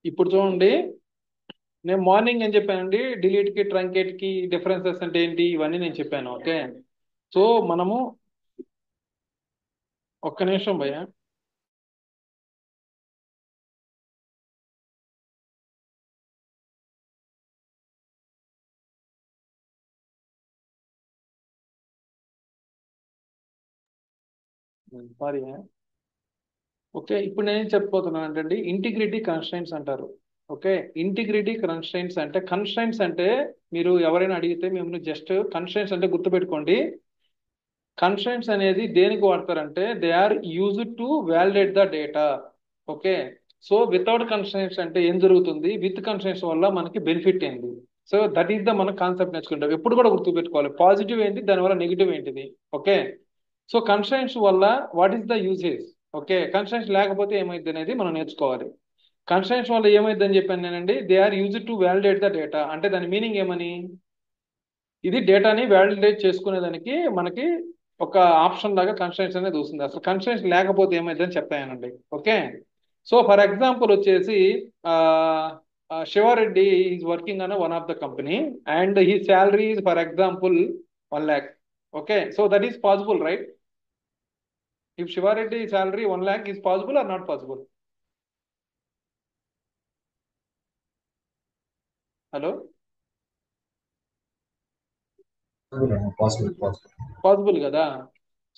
ఇప్పుడు చూడండి, నేను మార్నింగ్ ఏం చెప్పానండి, డిలీట్ కి ట్రంకేట్ కి డిఫరెన్సెస్ అంటే ఏంటి ఇవన్నీ నేను చెప్పాను. ఓకే, సో మనము ఒక్క నిమిషం భయ్య. సారీ. ఓకే, ఇప్పుడు నేను ఏం చెప్పబోతున్నాను అంటే ఇంటిగ్రిటీ కన్స్ట్రైంట్స్ అంటారు. ఓకే, ఇంటిగ్రిటీ కన్స్ట్రైంట్స్ అంటే, కన్స్ట్రైంట్స్ అంటే మీరు ఎవరైనా అడిగితే మేము జస్ట్ కన్స్ట్రైంట్స్ అంటే గుర్తుపెట్టుకోండి. కన్స్ట్రైంట్స్ అనేది దేనికి వాడతారంటే they are used to validate the data. Okay, so without constraints అంటే ఏం జరుగుతుంది, విత్ కన్స్ట్రైంట్స్ వల్ల మనకి బెనిఫిట్ ఏంది. సో దట్ ఈస్ ద మన కాన్సెప్ట్ నేర్చుకుంటాం. ఎప్పుడు కూడా గుర్తుపెట్టుకోవాలి, పాజిటివ్ ఏంటి, దానివల్ల నెగిటివ్ ఏంటిది. ఓకే, సో కన్స్ట్రైంట్స్ వల్ల what is the usage. Okay, constraints లేకపోతే ఏమైంది అనేది మనం నేర్చుకోవాలి. కన్స్ట్రైంట్స్ వల్ల ఏమైందని చెప్పాను నేనండి, they are used to validate the data. అంటే దాని మీనింగ్ ఏమని, ఇది డేటాని వ్యాలిడేట్ చేసుకునేదానికి మనకి ఒక ఆప్షన్ లాగా కన్స్ట్రైంట్స్ అనేది వస్తుంది. అసలు కన్స్ట్రైంట్స్ లేకపోతే ఏమైందని చెప్పానండి. ఓకే, సో ఫర్ ఎగ్జాంపుల్ వచ్చేసి Shivareddy is working on one of the company and he salary is for example 1 lakh. Okay, so that is possible right. If Shivareddy salary 1 lakh is possible or not possible? Hello, possible possible. Possible కదా.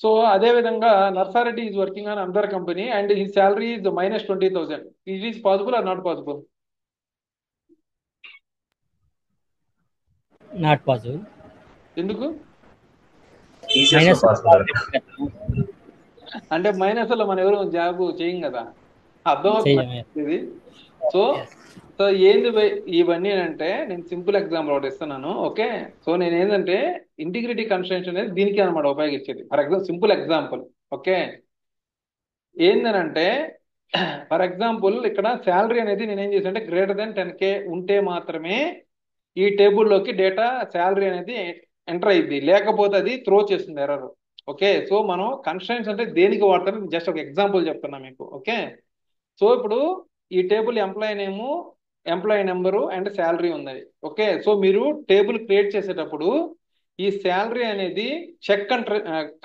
So అదే విధంగా Narsareddy is working on another company and he salary is -20,000. It is possible or not possible? Not possible. ఎందుకు? TCS లో minus possible. అంటే minus లో మనం ఎవరు job చేయం కదా, అర్థమవుతుంది చెయ్యమే. ఇది. సో సో ఏంది ఇవన్నీ అంటే నేను సింపుల్ ఎగ్జాంపుల్ ఒకటి ఇస్తున్నాను. ఓకే, సో నేను ఏంటంటే ఇంటిగ్రిటీ కన్స్ట్రైంట్స్ అనేది దీనికి అనమాట ఉపయోగించేది. For example simple example. Okay, ఏందనంటే ఫర్ ఎగ్జాంపుల్ ఇక్కడ శాలరీ అనేది నేను ఏం చేశానంటే greater than 10K ఉంటే మాత్రమే ఈ టేబుల్లోకి డేటా శాలరీ అనేది ఎంటర్ అయ్యింది, లేకపోతే అది త్రో చేస్తుంది ఎర్రర్. ఓకే, సో మనం కన్స్ట్రైంట్స్ అంటే దేనికి వాడతారు, జస్ట్ ఒక ఎగ్జాంపుల్ చెప్తున్నా మీకు. ఓకే, సో ఇప్పుడు ఈ table employee name, employee number and salary ఉన్నది. ఓకే, సో మీరు టేబుల్ క్రియేట్ చేసేటప్పుడు ఈ శాలరీ అనేది చెక్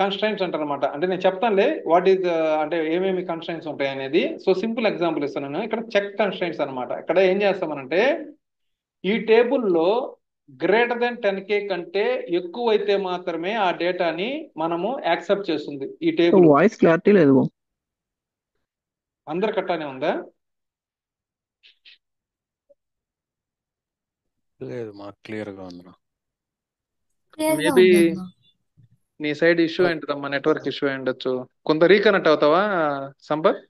కన్స్ట్రైంట్స్ అంటారు అనమాట. అంటే నేను చెప్తానులే వాట్ ఈస్ అంటే ఏమేమి కన్స్ట్రైంట్స్ ఉంటాయి అనేది. సో సింపుల్ ఎగ్జాంపుల్ ఇస్తున్నాను. ఇక్కడ చెక్ కన్స్ట్రైంట్స్ అనమాట. ఇక్కడ ఏం చేస్తామనంటే ఈ టేబుల్లో greater than 10K కంటే ఎక్కువైతే మాత్రమే ఆ డేటాని మనము యాక్సెప్ట్ చేస్తుంది ఈ టేబుల్. వాయిస్ క్లారిటీ లేదు. అందరు కట్టానే ఉందా? లేదు, మాకు క్లియర్ గా ఉంది. మేబీ నీ సైడ్ ఇష్యూ ఏంటిదమ్మా, నెట్వర్క్ ఇష్యూ అయి ఉండొచ్చు. కొంత రీకనెక్ట్ అవుతావా Sampath?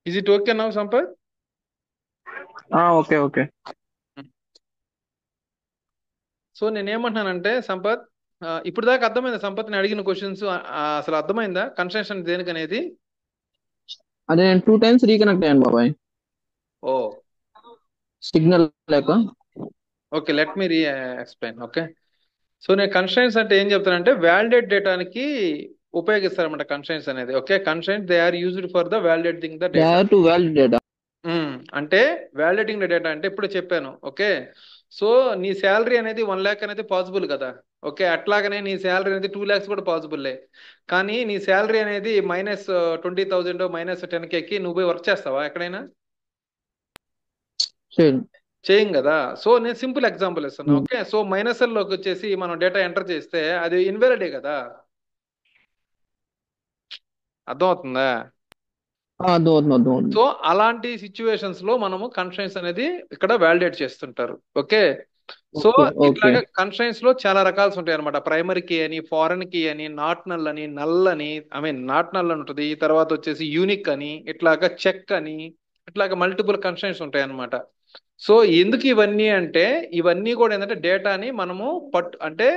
Is it okay now Sampath? Okay okay. So నేనేమంటున్నానంటే సంపత్, ఇప్పుడు దాకా అర్థమైందా సంపత్ నేను అడిగిన క్వశ్చన్స్? అసలు అర్థమైందా కన్స్ట్రక్షన్ దేనికి అనేది? అదే నేను 2 times రీకనెక్ట్ అయ్యాను బాబాయ్, ఓ సిగ్నల్ లేక. Okay, let me re explain. Okay, so నేను కన్స్ట్రైంట్స్ అంటే ఏం చెప్తానంటే వ్యాలిడేట్ డేటానికి ఉపయోగిస్తారన్నమాట కన్స్ట్రైంట్స్ అనేది. Okay, constraints they are used for the validating the they data. Or to valid data. అంటే వ్యాలిడేటింగ్ ద డేటా అంటే ఇప్పుడు చెప్పాను. ఓకే, సో నీ శాలరీ అనేది 1 lakh అనేది పాసిబుల్ కదా. ఓకే, అట్లాగనే నీ శాలరీ అనేది 2 lakhs కూడా పాసిబుల్లే. కానీ నీ శాలరీ అనేది -20,000 -10Kకి నువ్వు వర్క్ చేస్తావా ఎక్కడైనా? చేయం కదా. సో నేను సింపుల్ ఎగ్జాంపుల్ ఇస్తున్నా. ఓకే, సో మైనస్లోకి వచ్చేసి మనం డేటా ఎంటర్ చేస్తే అది ఇన్వాలిడే కదా. అర్థమవుతుందా? సో అలాంటి సిచ్యువేషన్స్ లో మనము కన్స్ట్రైంట్స్ అనేది ఇక్కడ వ్యాలిడేట్ చేస్తుంటారు. ఓకే, సో ఇట్లాగా కన్స్ట్రైంట్స్ లో చాలా రకాల్స్ ఉంటాయి అనమాట. ప్రైమరీ కీ అని, ఫారెన్ కీ అని, నాట్ నల్ అని, నల్ అని, ఐ మీన్ నాట్ నల్ అని ఉంటుంది. తర్వాత వచ్చేసి యూనిక్ అని, ఇట్లాగా చెక్ అని, ఇట్లాగా మల్టిపుల్ కన్స్ట్రైంట్స్ ఉంటాయి అనమాట. సో ఎందుకు ఇవన్నీ అంటే ఇవన్నీ కూడా ఏంటంటే డేటాని మనము అంటే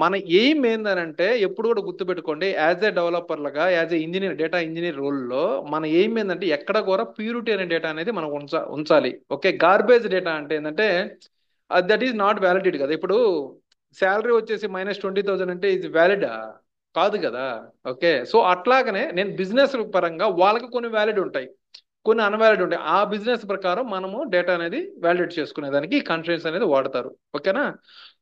మన ఎయిమ్ ఏందనంటే ఎప్పుడు కూడా గుర్తుపెట్టుకోండి, యాజ్ ఏ డెవలపర్ లాగా, as a engineer, data engineer రోల్లో మన ఎయిమ్ ఏంటంటే ఎక్కడ కూడా ప్యూరిటీ అనే డేటా అనేది మనం ఉంచాలి. ఓకే, గార్బేజ్ డేటా అంటే ఏంటంటే దట్ ఈస్ నాట్ వ్యాలిడ్ కదా. ఇప్పుడు శాలరీ వచ్చేసి -20,000 అంటే ఇది వ్యాలిడా? కాదు కదా. ఓకే, సో అట్లాగనే నేను బిజినెస్ పరంగా వాళ్ళకి కొన్ని వ్యాలిడ్ ఉంటాయి, కొన్ని అన్వాలిడ్ ఉంటాయి. ఆ బిజినెస్ ప్రకారం మనము డేటా అనేది వ్యాలిడేట్ చేసుకునేదానికి ఈ కన్స్ట్రెయింట్స్ అనేది వాడతారు. ఓకేనా.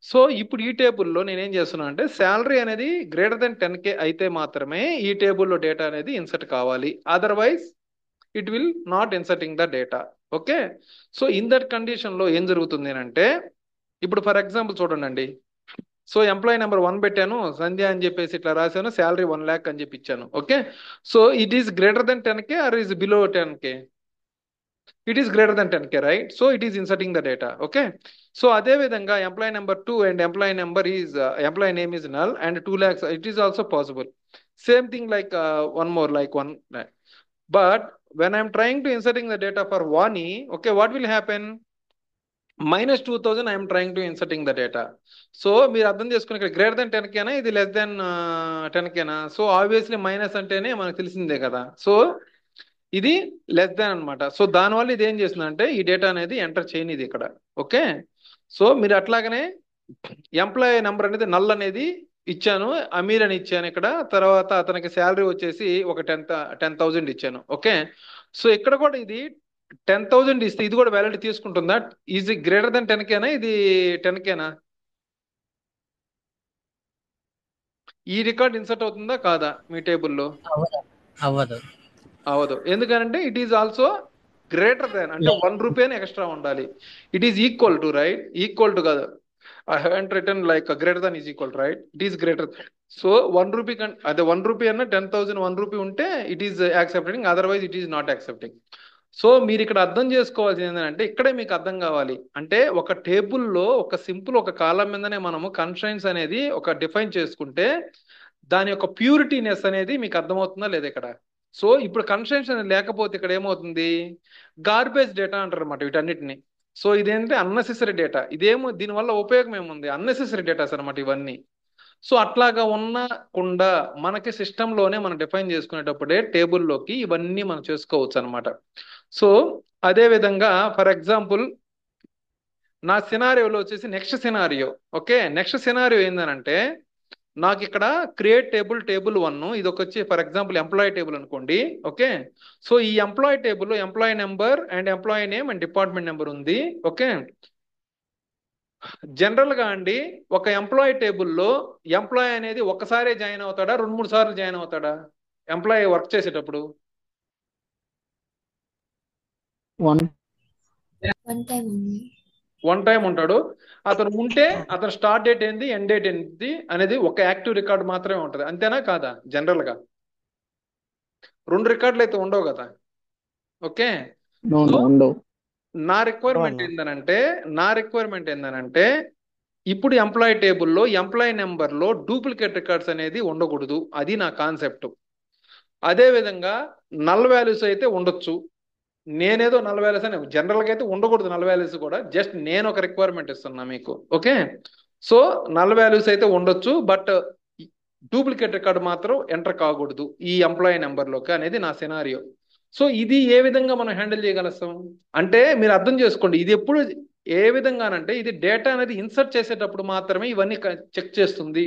సో ఇప్పుడు ఈ టేబుల్లో నేనేం చేస్తున్నాను అంటే శాలరీ అనేది గ్రేటర్ దెన్ 10K అయితే మాత్రమే ఈ టేబుల్లో డేటా అనేది ఇన్సర్ట్ కావాలి, otherwise it will not inserting the data. Okay, so in that కండిషన్లో ఏం జరుగుతుంది అంటే ఇప్పుడు ఫర్ ఎగ్జాంపుల్ చూడండి. సో ఎంప్లాయీ నెంబర్ 1 పెట్టాను, సంధ్య అని చెప్పేసి ఇట్లా రాశాను, శాలరీ 1 lakh అని చెప్పి ఇచ్చాను. Okay, so it is greater than 10K or is below 10K? It is greater than 10K, right? So it is inserting the data. Okay, so అదే విధంగా employee number 2 and employee number is employee name is null and 2 lakhs, it is also possible. Same thing like one more like one, but when I'm trying to inserting the data for Vani, okay, what will happen? -2000 I am trying to inserting the data. So మీరు అర్థం చేసుకుని ఇక్కడ greater than 10Kనా, ఇది less than 10Kనా? So obviously minus అంటేనే మనకు తెలిసిందే కదా. సో ఇది లెస్ దాన్ అనమాట. సో దానివల్ల ఇది ఏం చేస్తుందంటే ఈ డేటా అనేది ఎంటర్ చేయనిది ఇక్కడ. ఓకే, సో మీరు అట్లాగనే ఎంప్లాయీ నెంబర్ అనేది నల్ అనేది ఇచ్చాను, అమీర్ అని ఇచ్చాను ఇక్కడ. తర్వాత అతనికి శాలరీ వచ్చేసి ఒక 10,000 ఇచ్చాను. ఓకే, సో ఇక్కడ కూడా ఇది 10,000 ఇస్తే ఇది కూడా వ్యాలిడ్ తీసుకుంటుందా? ఈజ్ గ్రేటర్ దెన్ 10Kనా, ఇది 10Kనా? ఈ రికార్డ్ ఇన్సర్ట్ అవుతుందా కాదా మీ టేబుల్లో? అవ్వదు. అవదు. ఎందుకంటే it is also greater than, అంటే 1 రూపీ ఎక్స్ట్రా ఉండాలి. It is equal to, right? Equal to కాదు, I haven't written like greater than is equal, right? It is greater. So 1 rupee అదే 1 రూపీ అన్న 10,000 1 రూపీ ఉంటే it is accepting, otherwise it is not accepting. So మీరు ఇక్కడ అర్థం చేసుకోవాల్సింది ఏంటంటే ఇక్కడే మీకు అర్థం కావాలి అంటే ఒక టేబుల్లో ఒక సింపుల్ ఒక కాలం మీదనే మనము కన్స్ట్రైంట్స్ అనేది ఒక డిఫైన్ చేసుకుంటే దాని యొక్క ప్యూరిటీనెస్ అనేది మీకు అర్థమవుతుందా లేదా ఇక్కడ? సో ఇప్పుడు కన్స్ట్రైంట్స్ అనేది లేకపోతే ఇక్కడ ఏమవుతుంది? గార్బేజ్ డేటా అంటారు అనమాట వీటన్నిటిని. సో ఇదేంటంటే అన్నెసెసరీ డేటా. ఇదేమో దీనివల్ల ఉపయోగం ఏముంది? అన్నెసెసరీ డేటాస్ అనమాట ఇవన్నీ. సో అట్లాగా ఉండకుండా మనకి సిస్టంలోనే మనం డిఫైన్ చేసుకునేటప్పుడే టేబుల్లోకి ఇవన్నీ మనం చేసుకోవచ్చు అనమాట. సో అదే విధంగా ఫర్ ఎగ్జాంపుల్ నా సినారియోలో వచ్చేసి next scenario. Okay, next scenario ఏందనంటే నాకు ఇక్కడ క్రియేట్ టేబుల్ 1, ఇది ఒక వచ్చి ఫర్ ఎగ్జాంపుల్ ఎంప్లాయీ టేబుల్ అనుకోండి. ఓకే, సో ఈ employee table employee number and employee name and department number ఉంది. ఓకే, జనరల్ గా అండి ఒక ఎంప్లాయీ టేబుల్లో ఎంప్లాయీ అనేది ఒకసారి జాయిన్ అవుతాడా, 2-3 సార్లు జాయిన్ అవుతాడా ఎంప్లాయీ వర్క్ చేసేటప్పుడు? వన్ టైం ఉంటాడు. అతను ఉంటే అతను స్టార్ట్ డేట్ ఏంది, ఎండ్ డేట్ ఏంది అనేది ఒక యాక్టివ్ రికార్డ్ మాత్రమే ఉంటుంది, అంతేనా కాదా? జనరల్ గా 2 రికార్డులు అయితే ఉండవు కదా. ఓకే, నా రిక్వైర్మెంట్ ఏందనంటే ఇప్పుడు ఎంప్లాయీ టేబుల్లో ఎంప్లాయీ నెంబర్లో డూప్లికేట్ రికార్డ్స్ అనేది ఉండకూడదు, అది నా కాన్సెప్ట్. అదే విధంగా నల్ వాల్యూస్ అయితే ఉండొచ్చు. నేనేదో నల్ వాల్యూస్ అని జనరల్గా అయితే ఉండకూడదు, నల్ వాల్యూస్ కూడా. జస్ట్ నేను ఒక రిక్వైర్మెంట్ ఇస్తున్నా మీకు. ఓకే, సో నల్ వాల్యూస్ అయితే ఉండొచ్చు, బట్ డూప్లికేట్ రికార్డు మాత్రం ఎంటర్ కాకూడదు ఈ ఎంప్లాయీ నెంబర్లోకి అనేది నా సినారియో. సో ఇది ఏ విధంగా మనం హ్యాండిల్ చేయగలుగుతాం అంటే మీరు అర్థం చేసుకోండి, ఇది ఎప్పుడు ఏ విధంగానంటే ఇది డేటా అనేది ఇన్సర్ట్ చేసేటప్పుడు మాత్రమే ఇవన్నీ చెక్ చేస్తుంది.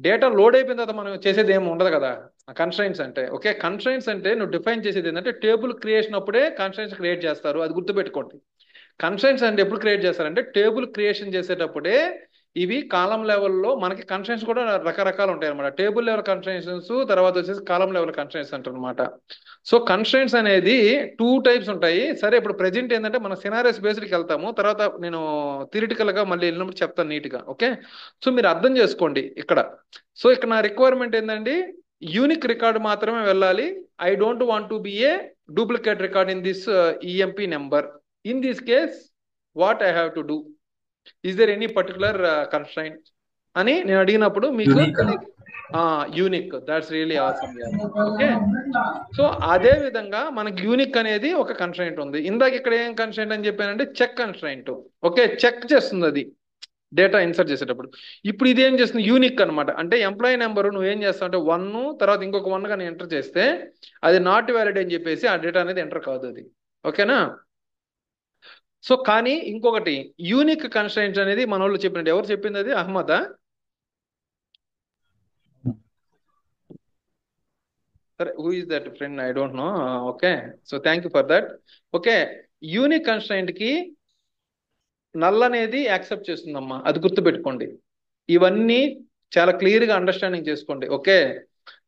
డేటా లోడ్ అయిపోయిన తర్వాత మనం చేసేది ఏమి ఉండదు కదా కన్స్ట్రైంట్స్ అంటే. ఓకే, కన్స్ట్రైంట్స్ అంటే నువ్వు డిఫైన్ చేసేది ఏంటంటే టేబుల్ క్రియేషన్ అప్పుడే కన్స్ట్రైంట్స్ క్రియేట్ చేస్తారు, అది గుర్తుపెట్టుకోండి. కన్స్ట్రైంట్స్ అంటే ఎప్పుడు క్రియేట్ చేస్తారంటే టేబుల్ క్రియేషన్ చేసేటప్పుడే. ఇవి కాలం లెవెల్లో మనకి కన్స్ట్రైంట్స్ కూడా రకరకాలు ఉంటాయి అనమాట. టేబుల్ లెవెల్ కన్స్ట్రైంట్స్, తర్వాత వచ్చేసి కాలం లెవెల్ కన్స్ట్రైంట్స్ అంటారు అనమాట. సో కన్స్ట్రైంట్స్ అనేది 2 టైప్స్ ఉంటాయి. సరే, ఇప్పుడు ప్రెజెంట్ ఏంటంటే మన సినారియస్ బేస్డ్కి వెళ్తాము, తర్వాత నేను థియరిటికల్ గా మళ్ళీ వెళ్ళినప్పుడు చెప్తాను నీట్గా. ఓకే, సో మీరు అర్థం చేసుకోండి ఇక్కడ. సో ఇక్కడ నా రిక్వైర్మెంట్ ఏంటండి, యూనిక్ రికార్డ్ మాత్రమే వెళ్ళాలి. I don't want to be a duplicate record in this EMP number. In this case what I have to do, is there any particular constraint అని నేను అడిగినప్పుడు మీకు unique, that's really awesome. Okay, so అదే విధంగా మనకి unique అనేది ఒక constraint ఉంది. ఇందాక ఇక్కడ ఏం కన్స్ట్రైంట్ అని చెప్పానంటే చెక్ కన్స్ట్రైంట్. ఓకే, చెక్ చేస్తుంది అది డేటా ఇన్సర్ట్ చేసేటప్పుడు. ఇప్పుడు ఇదేం చేస్తుంది, యూనిక్ అనమాట. అంటే ఎంప్లాయీ నెంబర్ నువ్వేం చేస్తావు అంటే 1 తర్వాత ఇంకొక 1 కానీ ఎంటర్ చేస్తే అది నాట్ వ్యాలిడ్ అని చెప్పేసి ఆ డేటా అనేది ఎంటర్ కాదు అది. ఓకేనా. సో కానీ ఇంకొకటి యూనిక్ కన్స్ట్రైంట్స్ అనేది మన వాళ్ళు చెప్పినట్టు, ఎవరు చెప్పింది అది? అహ్మదా? సరే, who is that friend? I don't know. Okay, so thank you for that. Okay, unique constraint కి నల్ అనేది యాక్సెప్ట్ చేస్తుందమ్మా, అది గుర్తుపెట్టుకోండి. ఇవన్నీ చాలా క్లియర్ గా అండర్స్టాండింగ్ చేసుకోండి. ఓకే,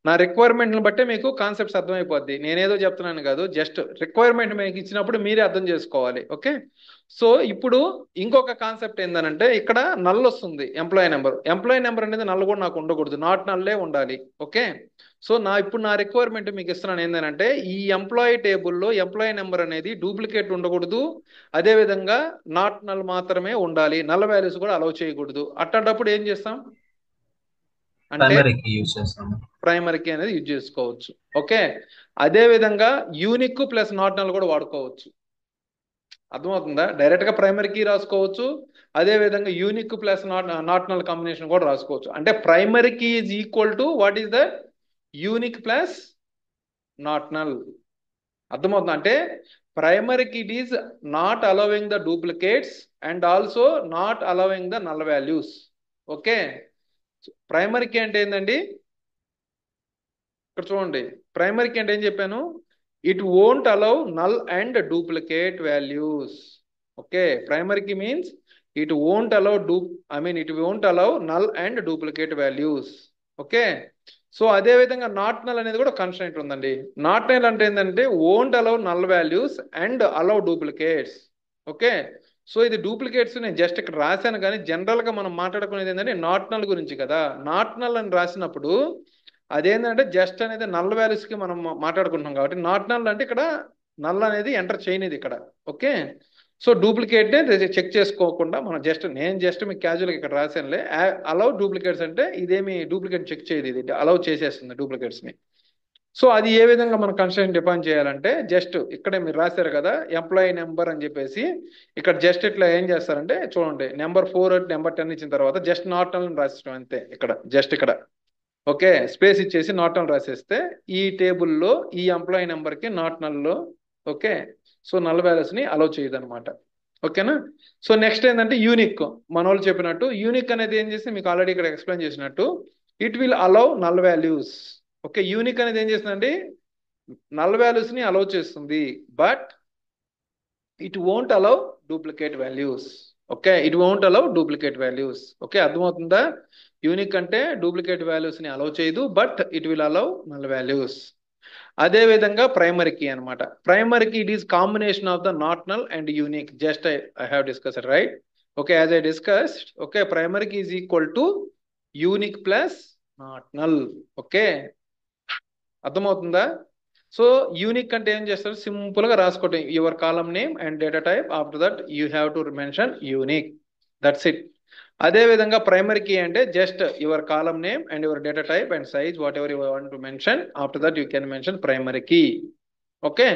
నా రిక్వైర్మెంట్ని బట్టే మీకు కాన్సెప్ట్స్ అర్థమైపోద్ది. నేనేదో చెప్తున్నాను కాదు, జస్ట్ రిక్వైర్మెంట్ మీకు ఇచ్చినప్పుడు మీరే అర్థం చేసుకోవాలి. ఓకే, సో ఇప్పుడు ఇంకొక కాన్సెప్ట్ ఏంటంటే ఇక్కడ నల్ వస్తుంది, ఎంప్లాయీ నెంబర్ అనేది నల్ కూడా నాకు ఉండకూడదు, నాట్ నల్లే ఉండాలి. ఓకే, సో ఇప్పుడు నా రిక్వైర్మెంట్ మీకు ఇస్తున్నాను ఏంటంటే ఈ ఎంప్లాయీ టేబుల్లో ఎంప్లాయీ నెంబర్ అనేది డూప్లికేట్ ఉండకూడదు, అదే విధంగా నాట్ నల్ మాత్రమే ఉండాలి, నల్ వాల్యూస్ కూడా అలౌ చేయకూడదు. అట్లాంటప్పుడు ఏం చేస్తాం అంటే ప్రైమరీకి యూజ్ చేస్తాము. ప్రైమరీ కీ అనేది యూజ్ చేసుకోవచ్చు. ఓకే, అదే విధంగా యూనిక్ ప్లస్ నాట్ నల్ కూడా వాడుకోవచ్చు. అర్థమవుతుందా? డైరెక్ట్ గా ప్రైమరీ కీ రాసుకోవచ్చు, అదే విధంగా unique plus not null combination కూడా రాసుకోవచ్చు. అంటే primary key is equal to what is the unique plus not null. అర్థమవుతుందా? అంటే primary key is not allowing the duplicates and also not allowing the null values. Okay, primary key అంటే ఏంటండి? ఇక్కడ చూడండి, primary key అంటే ఏం చెప్పాను? It won't allow null and duplicate values. Okay, primary key means it won't allow it won't allow null and duplicate values. Okay, so అదే విధంగా not null అనేది కూడా కన్స్ట్రైంట్ ఉందండి. నాట్ నల్ అంటే ఏంటంటే won't allow null values and allow duplicates. Okay, so ఇది duplicates నేను just ఇక్కడ రాశాను, కానీ జనరల్ గా మనం మాట్లాడుకునేది ఏంటంటే నాట్ నల్ గురించి కదా. నాట్ నల్ అని రాసినప్పుడు అదేంటంటే జస్ట్ అనేది నల్ వాల్యూస్ కి మనం మాట్లాడుకుంటున్నాం కాబట్టి నాట్ నల్ అంటే ఇక్కడ నల్ అనేది ఎంటర్ చేయనిది ఇక్కడ. ఓకే, సో డూప్లికేట్ చెక్ చేసుకోకుండా మనం నేను జస్ట్ మీకు క్యాజువల్గా ఇక్కడ రాశానులే. అలౌ డూప్లికేట్స్ అంటే ఇదేమి డూప్లికేట్ చెక్ చేయదు, ఇది అలౌ చేసేస్తుంది డూప్లికేట్స్ ని. సో అది ఏ విధంగా మనం కన్స్ట్రైంట్ డిఫైన్ చేయాలంటే జస్ట్ ఇక్కడే మీరు రాశారు కదా ఎంప్లాయీ నెంబర్ అని చెప్పేసి, ఇక్కడ జస్ట్ ఇట్లా ఏం చేస్తారంటే చూడండి, నెంబర్ 4 నెంబర్ 10 ఇచ్చిన తర్వాత జస్ట్ నాట్ నల్ రాసిస్తాం అంతే. ఇక్కడ జస్ట్ ఇక్కడ ఓకే స్పేస్ ఇచ్చేసి నాట్ నల్ రాసేస్తే ఈ టేబుల్లో ఈ ఎంప్లాయీ నెంబర్కి నాట్ నల్లో ఓకే, సో నల్ వాల్యూస్ ని అలౌ చేయదు అనమాట. ఓకేనా? సో నెక్స్ట్ ఏంటంటే యూనిక్. మన వాళ్ళు చెప్పినట్టు యూనిక్ అనేది ఏం చేస్తే మీకు ఆల్రెడీ ఇక్కడ ఎక్స్ప్లెయిన్ చేసినట్టు it will allow null values. Okay, unique అనేది ఏం చేస్తుందండి? నల్ వాల్యూస్ ని అలౌ చేస్తుంది, but it won't allow duplicate values. Okay, it won't allow duplicate values. Okay, అర్థమవుతుందా? యూనిక్ అంటే డూప్లికేట్ వాల్యూస్ ని అలౌ చేయదు, but it will allow null values. అదే విధంగా ప్రైమరీ కీ అనమాట. Primary key it is combination of the not null and unique. Just I have discussed right. Okay, as I discussed okay primary key is equal to unique plus not null. Okay, అర్థమవుతుందా? So unique అంటే ఏం చేస్తారు? Simple గా రాసుకోవటం your column name and data type, after that you have to mention unique, that's it. అదే విధంగా primary key అంటే just your column name and your data type and size whatever you want to mention, after that you can mention primary key. Okay,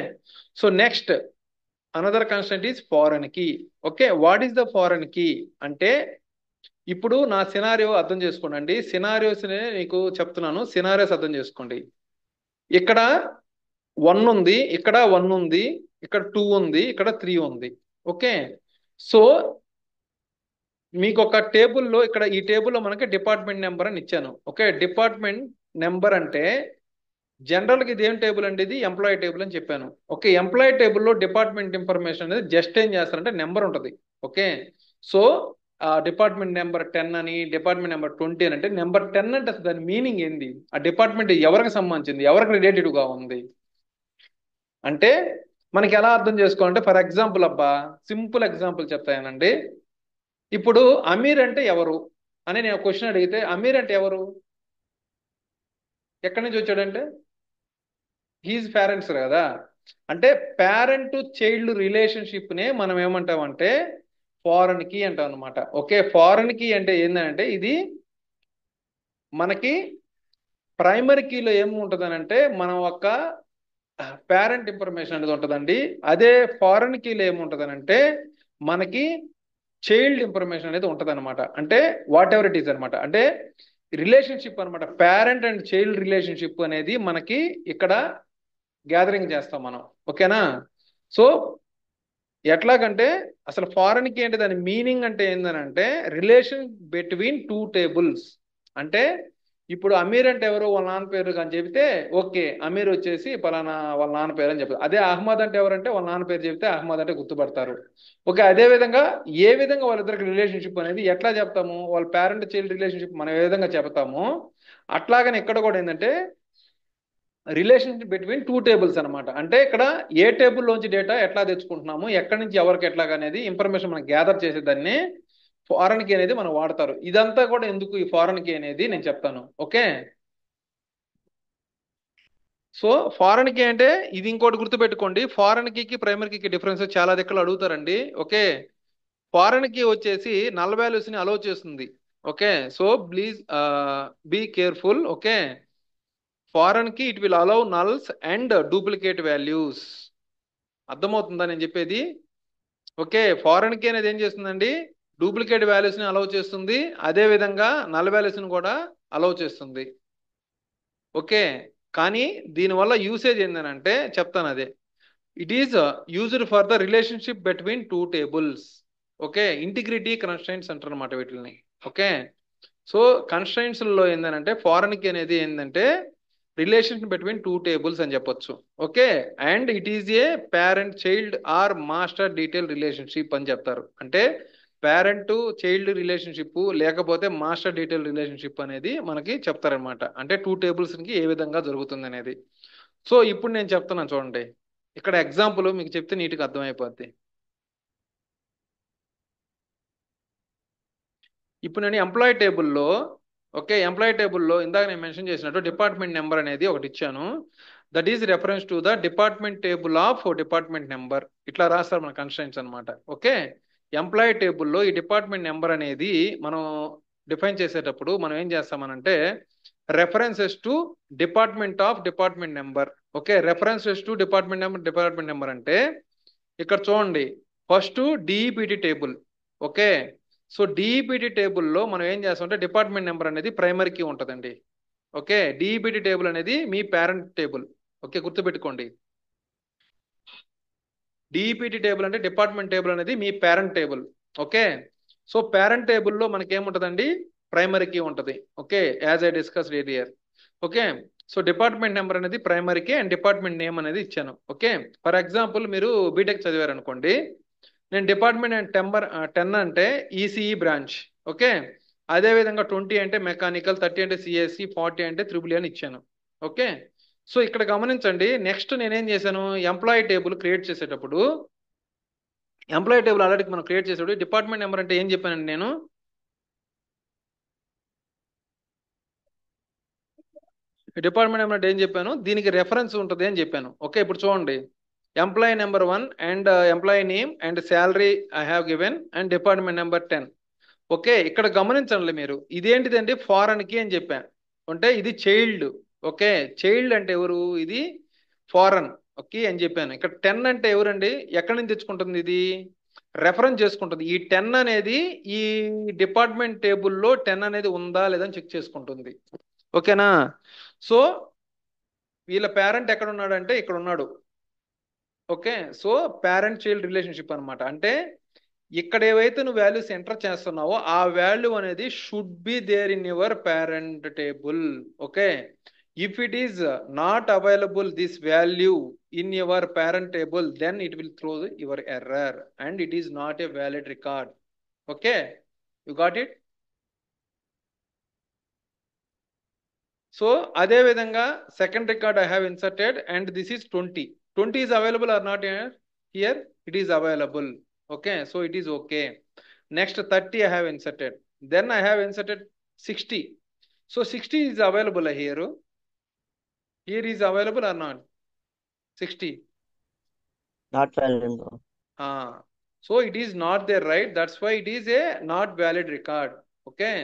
so next another constraint is foreign key. Okay, what is the foreign key అంటే ఇప్పుడు నా scenario అర్థం చేసుకోండి. Scenarios నీకు చెప్తున్నాను, scenarios అర్థం చేసుకోండి. ఇక్కడ 1 ఉంది, ఇక్కడ 1 ఉంది, ఇక్కడ 2 ఉంది, ఇక్కడ 3 ఉంది. ఓకే, సో మీకు ఒక టేబుల్లో ఇక్కడ ఈ టేబుల్లో మనకి డిపార్ట్మెంట్ నెంబర్ అని ఇచ్చాను. ఓకే, డిపార్ట్మెంట్ నెంబర్ అంటే జనరల్గా ఇది ఏం టేబుల్ అండి? ఇది ఎంప్లాయీ టేబుల్ అని చెప్పాను. ఓకే, ఎంప్లాయీ టేబుల్లో డిపార్ట్మెంట్ ఇన్ఫర్మేషన్ అనేది జస్ట్ ఏం చేస్తారంటే నెంబర్ ఉంటుంది. ఓకే, సో డిపార్ట్మెంట్ నెంబర్ 10 అని, డిపార్ట్మెంట్ నెంబర్ 20 అని అంటే నెంబర్ 10 అంటే అసలు దాని మీనింగ్ ఏంది? ఆ డిపార్ట్మెంట్ ఎవరికి సంబంధించింది, ఎవరికి రిలేటెడ్గా ఉంది అంటే మనకి ఎలా అర్థం చేసుకోవాలంటే ఫర్ ఎగ్జాంపుల్ అబ్బా సింపుల్ ఎగ్జాంపుల్ చెప్తానండి. ఇప్పుడు అమీర్ అంటే ఎవరు అని నేను క్వశ్చన్ అడిగితే అమీర్ అంటే ఎవరు, ఎక్కడి నుంచి వచ్చాడంటే హీజ్ పేరెంట్స్ కదా. అంటే పేరెంట్ చైల్డ్ రిలేషన్షిప్ నే మనం ఏమంటామంటే ఫారెన్ కీ అంటాం అనమాట. ఓకే, ఫారెన్ కీ అంటే ఏంటంటే ఇది మనకి ప్రైమరీ కీలో ఏముంటుంది అంటే మనం ఒక పేరెంట్ ఇన్ఫర్మేషన్ అనేది ఉంటుందండి. అదే ఫారెన్ కీలో ఏముంటుంది అంటే మనకి చైల్డ్ ఇన్ఫర్మేషన్ అనేది ఉంటుంది అనమాట. అంటే వాట్ ఎవర్ ఇట్ ఈస్ అనమాట, అంటే రిలేషన్షిప్ అనమాట. పేరెంట్ అండ్ చైల్డ్ రిలేషన్షిప్ అనేది మనకి ఇక్కడ గ్యాదరింగ్ చేస్తాం మనం. ఓకేనా? సో ఎట్లాగంటే అసలు ఫారెన్ కీ అంటే దాని మీనింగ్ అంటే ఏంటంటే రిలేషన్ బిట్వీన్ 2 టేబుల్స్. అంటే ఇప్పుడు అమీర్ అంటే ఎవరు, వాళ్ళ నాన్న పేరు అని చెబితే ఓకే, అమీర్ వచ్చేసి పలానా వాళ్ళ నాన్న పేరు అని చెప్తారు. అదే అహ్మద్ అంటే ఎవరంటే వాళ్ళ నాన్న పేరు చెబితే అహ్మద్ అంటే గుర్తుపడతారు. ఓకే, అదే విధంగా ఏ విధంగా వాళ్ళిద్దరికి రిలేషన్షిప్ అనేది ఎట్లా చెప్తాము, వాళ్ళ పేరెంట్ చైల్డ్ రిలేషన్షిప్ మనం ఏ విధంగా చెప్తాము, అట్లాగని ఇక్కడ కూడా ఏంటంటే రిలేషన్షిప్ బిట్వీన్ టూ టేబుల్స్ అనమాట. అంటే ఇక్కడ ఏ టేబుల్లోంచి డేటా ఎట్లా తెచ్చుకుంటున్నాము, ఎక్కడి నుంచి ఎవరికి ఎట్లాగా అనేది ఇన్ఫర్మేషన్ మనం గ్యాదర్ చేసేదాన్ని ఫారెన్ కీ అనేది మనం వాడతారు. ఇదంతా కూడా ఎందుకు ఈ ఫారెన్ కీ అనేది నేను చెప్తాను. ఓకే, సో ఫారెన్ కీ అంటే ఇది ఇంకోటి గుర్తుపెట్టుకోండి, ఫారెన్ కీకి ప్రైమరీ కీకి డిఫరెన్స్ చాలా దగ్గర అడుగుతారండి. ఓకే, ఫారెన్ కీ వచ్చేసి నల్ వాల్యూస్ ని అలౌ చేస్తుంది. Okay, so please be careful. Okay, foreign key it will allow nulls and duplicate values. అర్థమవుతుందా నేను చెప్పేది? ఓకే, ఫారెన్ కీ అనేది ఏం చేస్తుందండి, డూప్లికేట్ వాల్యూస్ ని అలౌ చేస్తుంది, అదే విధంగా నల్ వాల్యూస్ ని కూడా అలౌ చేస్తుంది. ఓకే, కానీ దీనివల్ల యూసేజ్ ఏంటంటే చెప్తాను అదే, it is used for the relationship between two tables. Okay, integrity constraints అంటారు అనమాట వీటిని. ఓకే, సో కన్స్ట్రైంట్స్ లో ఏంటంటే ఫారెన్ కీ అనేది ఏంటంటే రిలేషన్ బిట్వీన్ టూ టేబుల్స్ అని చెప్పొచ్చు. Okay, and it is a parent child or master detail relationship అని చెప్తారు. అంటే పేరెంట్ చైల్డ్ రిలేషన్షిప్ లేకపోతే మాస్టర్ డీటెయిల్ రిలేషన్షిప్ అనేది మనకి చెప్తారనమాట. అంటే టూ టేబుల్స్ కి ఏ విధంగా జరుగుతుంది అనేది. సో ఇప్పుడు నేను చెప్తున్నాను చూడండి, ఇక్కడ ఎగ్జాంపుల్ మీకు చెప్తే నీట్గా అర్థమైపోద్ది. ఇప్పుడు నేను ఎంప్లాయీ టేబుల్లో, ఓకే, ఎంప్లాయీ టేబుల్లో ఇందాక నేను మెన్షన్ చేసినట్టు డిపార్ట్మెంట్ నెంబర్ అనేది ఒకటి ఇచ్చాను. That is reference to the department table of department number. ఇట్లా రాస్తారు మన కన్స్ట్రైంట్స్ అనమాట. ఓకే, ఎంప్లాయీ టేబుల్లో ఈ డిపార్ట్మెంట్ నెంబర్ అనేది మనం డిఫైన్ చేసేటప్పుడు మనం ఏం చేస్తామనంటే references to department of department number. Okay, references to department number అంటే ఇక్కడ చూడండి, first DEPT table. Okay, so DEPT టేబుల్లో మనం ఏం చేస్తామంటే డిపార్ట్మెంట్ నెంబర్ అనేది ప్రైమరీ కీ ఉంటుందండి. ఓకే, డిఈపిటి టేబుల్ అనేది మీ పేరెంట్ టేబుల్. ఓకే, గుర్తుపెట్టుకోండి, డిఈపిటి టేబుల్ అంటే డిపార్ట్మెంట్ టేబుల్ అనేది మీ parent table. Okay, so parent టేబుల్లో మనకి ఏముంటుందండి, ప్రైమరీ కీ ఉంటుంది. Okay, as I discussed earlier. Okay, so department number అనేది primary key and department name అనేది ఇచ్చాను. ఓకే, ఫర్ ఎగ్జాంపుల్ మీరు బీటెక్ చదివారు అనుకోండి, నేను డిపార్ట్మెంట్ అండ్ 10 అంటే ఈసీఈ బ్రాంచ్. ఓకే, అదే విధంగా 20 అంటే మెకానికల్, 30 అంటే సిఎస్సి, 40 అంటే త్రిబుల్ అని ఇచ్చాను. ఓకే, సో ఇక్కడ గమనించండి, నెక్స్ట్ నేనేం చేశాను, ఎంప్లాయీ టేబుల్ క్రియేట్ చేసేటప్పుడు ఎంప్లాయీ టేబుల్ ఆల్రెడీ మనం క్రియేట్ చేసేటప్పుడు డిపార్ట్మెంట్ నెంబర్ అంటే ఏం చెప్పానండి నేను, డిపార్ట్మెంట్ నెంబర్ అంటే ఏం చెప్పాను, దీనికి రెఫరెన్స్ ఉంటుంది అని చెప్పాను. ఓకే, ఇప్పుడు చూడండి, employee number 1 and employee name and salary I have given and department number 10. Okay, ఇక్కడ గమనించండి మీరు, ఇదేంటిదండి ఫారెన్ కీ అని చెప్పాను, అంటే ఇది చైల్డ్. ఓకే, చైల్డ్ అంటే ఎవరు, ఇది ఫారెన్. ఓకే అని చెప్పాను. ఇక్కడ 10 అంటే ఎవరండి, ఎక్కడి నుంచి తెచ్చుకుంటుంది, ఇది రెఫరెన్స్ చేసుకుంటుంది. ఈ 10 అనేది ఈ డిపార్ట్మెంట్ టేబుల్లో 10 అనేది ఉందా లేదని చెక్ చేసుకుంటుంది. ఓకేనా, సో వీళ్ళ పేరెంట్ ఎక్కడ ఉన్నాడంటే ఇక్కడ ఉన్నాడు. Okay, so parent child relationship అనమాట. అంటే ఇక్కడ ఏవైతే నువ్వు వాల్యూస్ ఎంటర్ చేస్తున్నావో ఆ వాల్యూ అనేది should be there in your parent table. Okay, if it is not available this value in your parent table then it will throw your error and it is not a valid record. Okay, you got it. So అదే విధంగా second record I have inserted and this is 20. 20 is available or not here? Here it is available. Okay, so it is okay. Next 30 I have inserted. Then I have inserted 60. So 60 is available here. Here is available or not? 60. Not valid. So it is not there, right? That's why it is a not valid record. Okay,